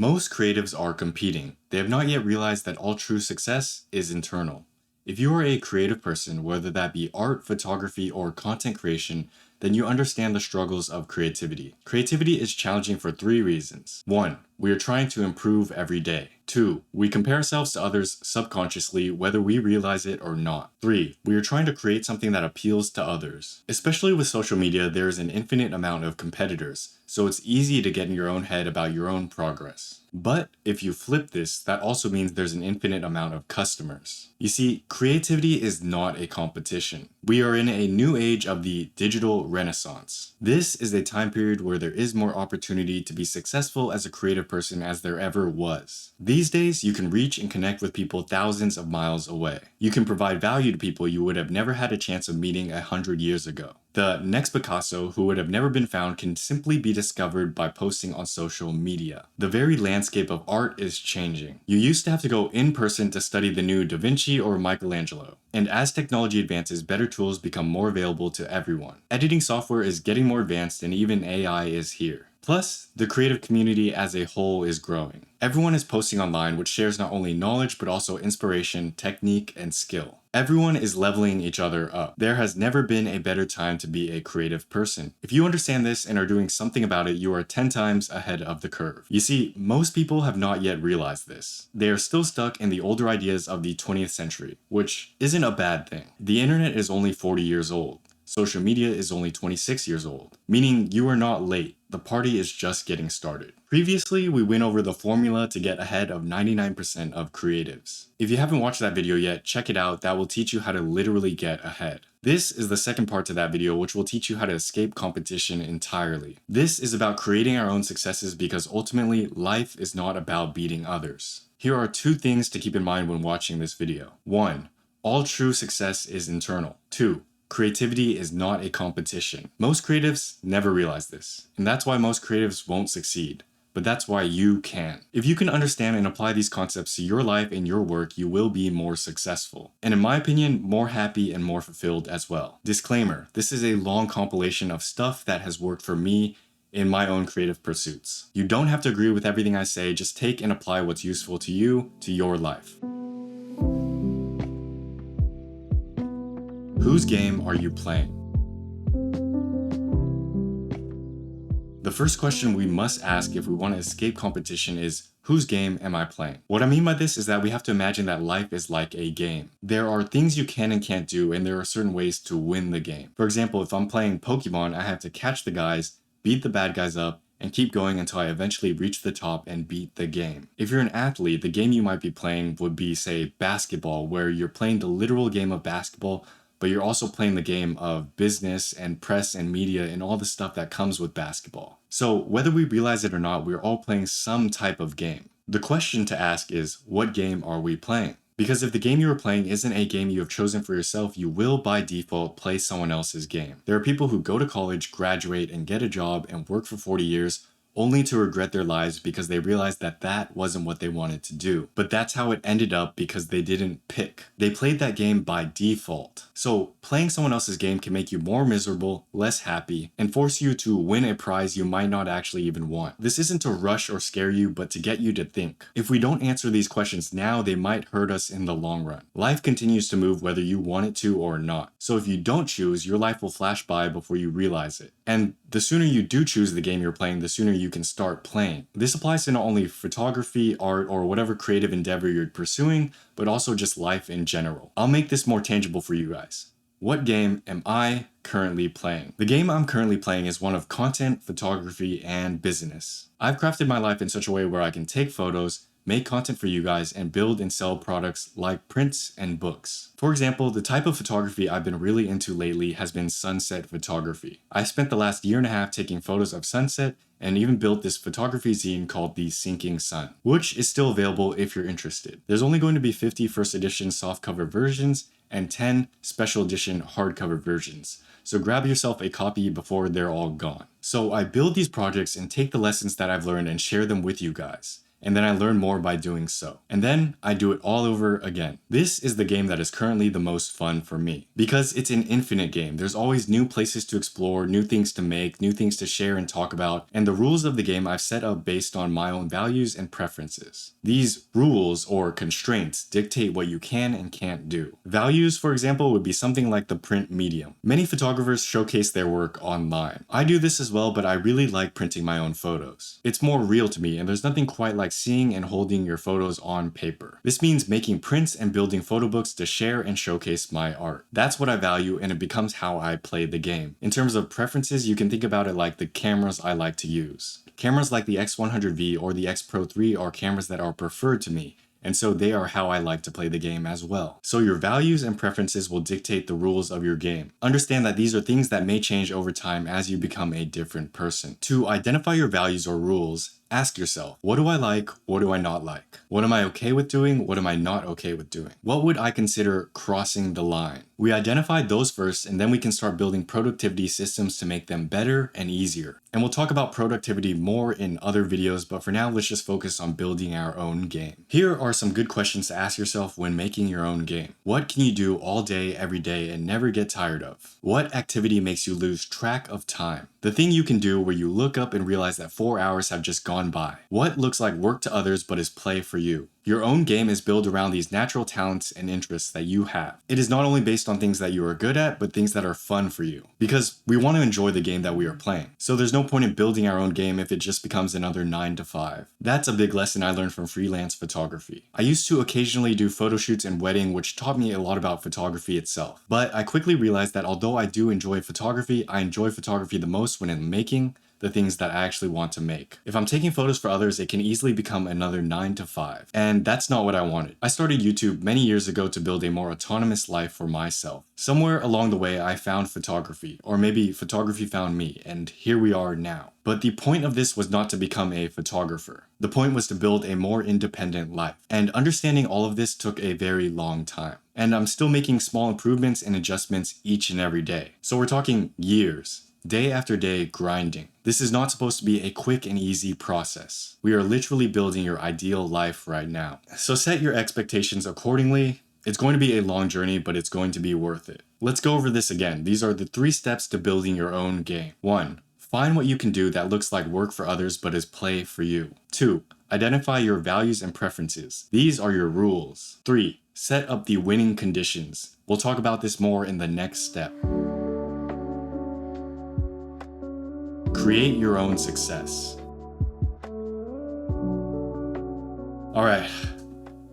Most creatives are competing. They have not yet realized that all true success is internal. If you are a creative person, whether that be art, photography, or content creation, then you understand the struggles of creativity. Creativity is challenging for three reasons. 1. We are trying to improve every day. 2. We compare ourselves to others subconsciously, whether we realize it or not. 3. We are trying to create something that appeals to others. Especially with social media, there is an infinite amount of competitors, so it's easy to get in your own head about your own progress. But if you flip this, that also means there's an infinite amount of customers. You see, creativity is not a competition. We are in a new age of the digital renaissance. This is a time period where there is more opportunity to be successful as a creative person as there ever was. These days, you can reach and connect with people thousands of miles away. You can provide value to people you would have never had a chance of meeting 100 years ago. The next Picasso who would have never been found can simply be discovered by posting on social media. The very landscape of art is changing. You used to have to go in person to study the new Da Vinci or Michelangelo. And as technology advances, better tools become more available to everyone. Editing software is getting more advanced and even AI is here. Plus, the creative community as a whole is growing. Everyone is posting online, which shares not only knowledge but also inspiration, technique, and skill. Everyone is leveling each other up. There has never been a better time to be a creative person. If you understand this and are doing something about it, you are 10 times ahead of the curve. You see, most people have not yet realized this. They are still stuck in the older ideas of the 20th century, which isn't a bad thing. The internet is only 40 years old. Social media is only 26 years old, meaning you are not late. The party is just getting started. Previously, we went over the formula to get ahead of 99% of creatives. If you haven't watched that video yet, check it out. That will teach you how to literally get ahead. This is the second part to that video, which will teach you how to escape competition entirely. This is about creating our own successes because ultimately, life is not about beating others. Here are two things to keep in mind when watching this video. 1. All true success is internal. 2. Creativity is not a competition. Most creatives never realize this, and that's why most creatives won't succeed. But that's why you can. If you can understand and apply these concepts to your life and your work, you will be more successful. And in my opinion, more happy and more fulfilled as well. Disclaimer, this is a long compilation of stuff that has worked for me in my own creative pursuits. You don't have to agree with everything I say, just take and apply what's useful to you, to your life. Whose game are you playing? The first question we must ask if we want to escape competition is, whose game am I playing? What I mean by this is that we have to imagine that life is like a game. There are things you can and can't do, and there are certain ways to win the game. For example, if I'm playing Pokemon, I have to catch the guys, beat the bad guys up, and keep going until I eventually reach the top and beat the game. If you're an athlete, the game you might be playing would be, say, basketball, where you're playing the literal game of basketball, but you're also playing the game of business and press and media and all the stuff that comes with basketball. So whether we realize it or not, we're all playing some type of game. The question to ask is, what game are we playing? Because if the game you are playing isn't a game you have chosen for yourself, you will by default play someone else's game. There are people who go to college, graduate, and get a job and work for 40 years, only to regret their lives because they realized that that wasn't what they wanted to do. But that's how it ended up because they didn't pick. They played that game by default. So playing someone else's game can make you more miserable, less happy, and force you to win a prize you might not actually even want. This isn't to rush or scare you, but to get you to think. If we don't answer these questions now, they might hurt us in the long run. Life continues to move whether you want it to or not. So if you don't choose, your life will flash by before you realize it. And the sooner you do choose the game you're playing, the sooner you can start playing. This applies to not only photography, art, or whatever creative endeavor you're pursuing, but also just life in general. I'll make this more tangible for you guys. What game am I currently playing? The game I'm currently playing is one of content, photography, and business. I've crafted my life in such a way where I can take photos, make content for you guys, and build and sell products like prints and books. For example, the type of photography I've been really into lately has been sunset photography. I spent the last year and a half taking photos of sunset and even built this photography zine called The Sinking Sun, which is still available if you're interested. There's only going to be 50 first edition softcover versions and 10 special edition hardcover versions. So grab yourself a copy before they're all gone. So I build these projects and take the lessons that I've learned and share them with you guys. and then I learn more by doing so. And then I do it all over again. This is the game that is currently the most fun for me. Because it's an infinite game, there's always new places to explore, new things to make, new things to share and talk about, and the rules of the game I've set up based on my own values and preferences. These rules or constraints dictate what you can and can't do. Values, for example, would be something like the print medium. Many photographers showcase their work online. I do this as well, but I really like printing my own photos. It's more real to me, and there's nothing quite like seeing and holding your photos on paper. This means making prints and building photo books to share and showcase my art. That's what I value, and it becomes how I play the game. In terms of preferences, you can think about it like the cameras I like to use. Cameras like the X100V or the X Pro 3 are cameras that are preferred to me, and so they are how I like to play the game as well. So your values and preferences will dictate the rules of your game. Understand that these are things that may change over time as you become a different person. To identify your values or rules, ask yourself, what do I like? What do I not like? What am I okay with doing? What am I not okay with doing? What would I consider crossing the line? We identify those first, and then we can start building productivity systems to make them better and easier. And we'll talk about productivity more in other videos, but for now, let's just focus on building our own game. Here are some good questions to ask yourself when making your own game. What can you do all day, every day, and never get tired of? What activity makes you lose track of time? The thing you can do where you look up and realize that 4 hours have just gone by. What looks like work to others but is play for you? Your own game is built around these natural talents and interests that you have. It is not only based on things that you are good at, but things that are fun for you. Because we want to enjoy the game that we are playing. So there's no point in building our own game if it just becomes another 9 to 5. That's a big lesson I learned from freelance photography. I used to occasionally do photo shoots and wedding, which taught me a lot about photography itself. But I quickly realized that although I do enjoy photography, I enjoy photography the most when I'm making the things that I actually want to make. If I'm taking photos for others, it can easily become another 9 to 5. And that's not what I wanted. I started YouTube many years ago to build a more autonomous life for myself. Somewhere along the way, I found photography, or maybe photography found me, and here we are now. But the point of this was not to become a photographer. The point was to build a more independent life. And understanding all of this took a very long time. And I'm still making small improvements and adjustments each and every day. So we're talking years. Day after day grinding. This is not supposed to be a quick and easy process. We are literally building your ideal life right now. So set your expectations accordingly. It's going to be a long journey, but it's going to be worth it. Let's go over this again. These are the 3 steps to building your own game. 1. Find what you can do that looks like work for others but is play for you. 2. Identify your values and preferences. These are your rules. 3. Set up the winning conditions. We'll talk about this more in the next step. Create your own success. Alright,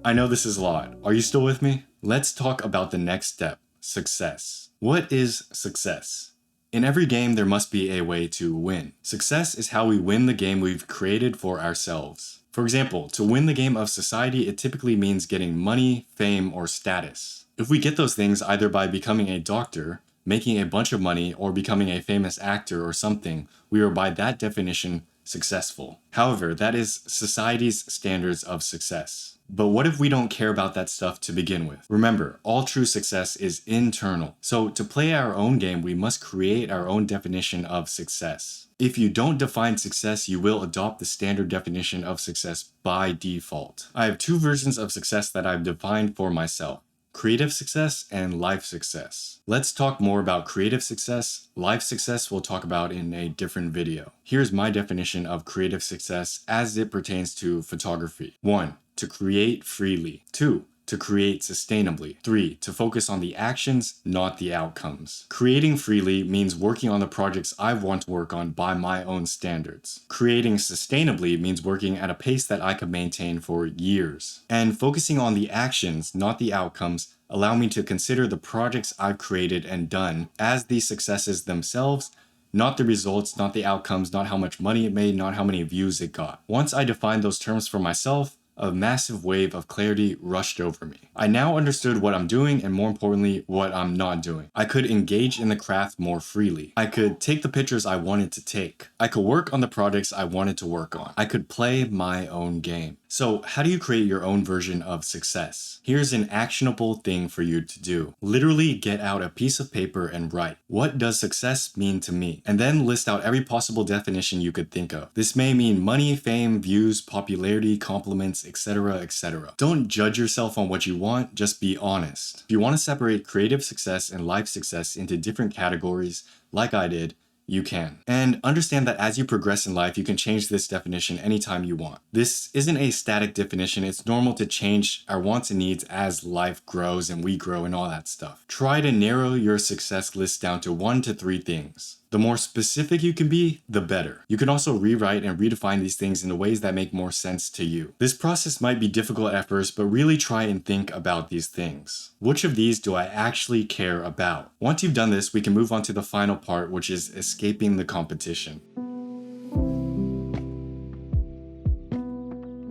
I know this is a lot. Are you still with me? Let's talk about the next step, success. What is success? In every game, there must be a way to win. Success is how we win the game we've created for ourselves. For example, to win the game of society, it typically means getting money, fame, or status. If we get those things either by becoming a doctor, making a bunch of money, or becoming a famous actor or something, we are by that definition successful. However, that is society's standards of success. But what if we don't care about that stuff to begin with? Remember, all true success is internal. So to play our own game, we must create our own definition of success. If you don't define success, you will adopt the standard definition of success by default. I have 2 versions of success that I've defined for myself. Creative success and life success. Let's talk more about creative success. Life success we'll talk about in a different video. Here's my definition of creative success as it pertains to photography. 1. To create freely. 2. To create sustainably. 3. To focus on the actions, not the outcomes. Creating freely means working on the projects I want to work on by my own standards. Creating sustainably means working at a pace that I can maintain for years. And focusing on the actions, not the outcomes, allow me to consider the projects I've created and done as the successes themselves, not the results, not the outcomes, not how much money it made, not how many views it got. Once I define those terms for myself, a massive wave of clarity rushed over me. I now understood what I'm doing and, more importantly, what I'm not doing. I could engage in the craft more freely. I could take the pictures I wanted to take. I could work on the projects I wanted to work on. I could play my own game. So, how do you create your own version of success? Here's an actionable thing for you to do. Literally get out a piece of paper and write, what does success mean to me? And then list out every possible definition you could think of. This may mean money, fame, views, popularity, compliments, etc., etc. Don't judge yourself on what you want, just be honest. If you want to separate creative success and life success into different categories, like I did, you can. And understand that as you progress in life, you can change this definition anytime you want. This isn't a static definition. It's normal to change our wants and needs as life grows and we grow and all that stuff. Try to narrow your success list down to 1 to 3 things. The more specific you can be, the better. You can also rewrite and redefine these things in the ways that make more sense to you. This process might be difficult at first, but really try and think about these things. Which of these do I actually care about? Once you've done this, we can move on to the final part, which is escaping the competition.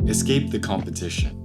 Escape the competition.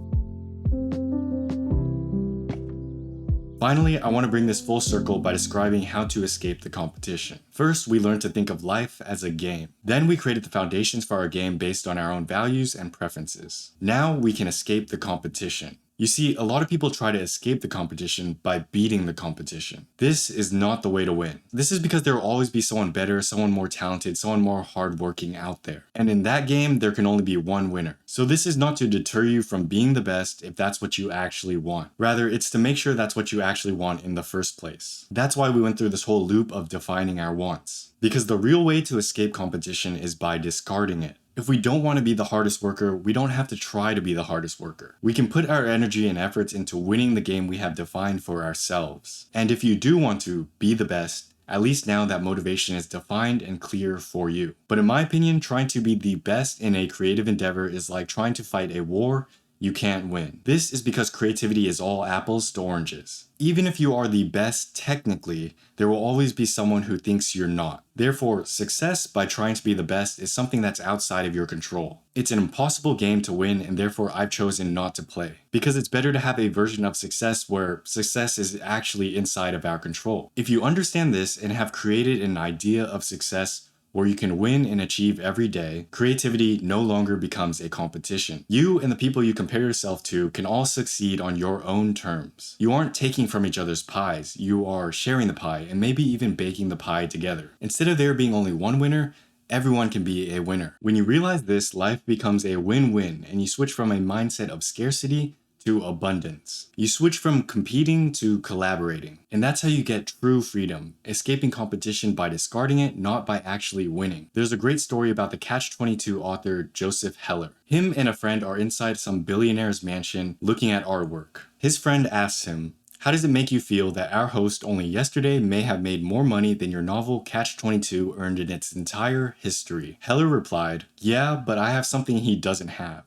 Finally, I want to bring this full circle by describing how to escape the competition. First, we learned to think of life as a game. Then we created the foundations for our game based on our own values and preferences. Now we can escape the competition. You see, a lot of people try to escape the competition by beating the competition. This is not the way to win. This is because there will always be someone better, someone more talented, someone more hardworking out there. And in that game, there can only be one winner. So this is not to deter you from being the best if that's what you actually want. Rather, it's to make sure that's what you actually want in the first place. That's why we went through this whole loop of defining our wants. Because the real way to escape competition is by discarding it. If we don't want to be the hardest worker, we don't have to try to be the hardest worker. We can put our energy and efforts into winning the game we have defined for ourselves. And if you do want to be the best, at least now that motivation is defined and clear for you. But in my opinion, trying to be the best in a creative endeavor is like trying to fight a war you can't win. This is because creativity is all apples to oranges. Even if you are the best technically, there will always be someone who thinks you're not. Therefore, success by trying to be the best is something that's outside of your control. It's an impossible game to win, and therefore I've chosen not to play. Because it's better to have a version of success where success is actually inside of our control. If you understand this and have created an idea of success where you can win and achieve every day, creativity no longer becomes a competition. You and the people you compare yourself to can all succeed on your own terms. You aren't taking from each other's pies, you are sharing the pie and maybe even baking the pie together. Instead of there being only one winner, everyone can be a winner. When you realize this, life becomes a win-win and you switch from a mindset of scarcity to abundance. You switch from competing to collaborating. And that's how you get true freedom, escaping competition by discarding it, not by actually winning. There's a great story about the Catch-22 author Joseph Heller. Him and a friend are inside some billionaire's mansion looking at artwork. His friend asks him, "How does it make you feel that our host only yesterday may have made more money than your novel Catch-22 earned in its entire history?" Heller replied, "Yeah, but I have something he doesn't have.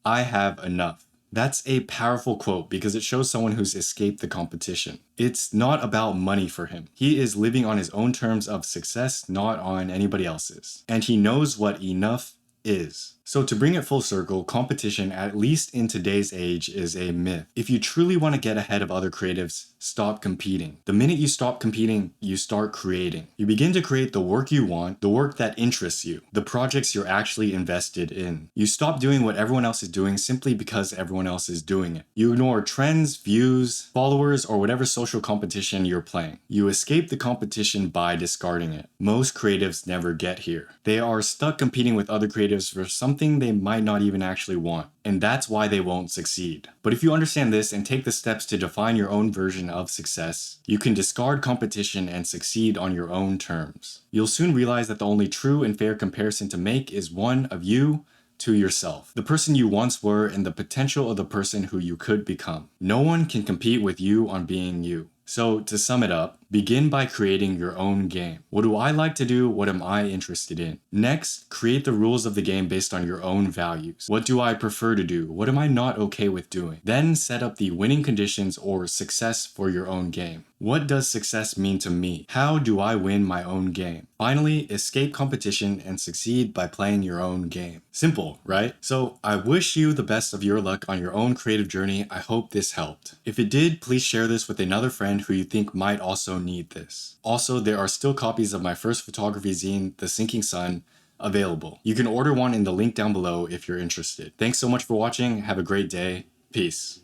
I have enough." That's a powerful quote because it shows someone who's escaped the competition. It's not about money for him. He is living on his own terms of success, not on anybody else's. And he knows what enough is. So to bring it full circle, competition, at least in today's age, is a myth. If you truly want to get ahead of other creatives, stop competing. The minute you stop competing, you start creating. You begin to create the work you want, the work that interests you, the projects you're actually invested in. You stop doing what everyone else is doing simply because everyone else is doing it. You ignore trends, views, followers, or whatever social competition you're playing. You escape the competition by discarding it. Most creatives never get here. They are stuck competing with other creatives for something they might not even actually want, and that's why they won't succeed. But if you understand this and take the steps to define your own version of success, you can discard competition and succeed on your own terms. You'll soon realize that the only true and fair comparison to make is one of you to yourself, the person you once were and the potential of the person who you could become. No one can compete with you on being you. So to sum it up, Begin by creating your own game. What do I like to do? What am I interested in? Next, create the rules of the game based on your own values. What do I prefer to do? What am I not okay with doing? Then set up the winning conditions or success for your own game. What does success mean to me? How do I win my own game? Finally, escape competition and succeed by playing your own game. Simple, right? So I wish you the best of your luck on your own creative journey. I hope this helped. If it did, please share this with another friend who you think might also need this. Also, there are still copies of my first photography zine, The Sinking Sun, available. You can order one in the link down below if you're interested. Thanks so much for watching. Have a great day. Peace.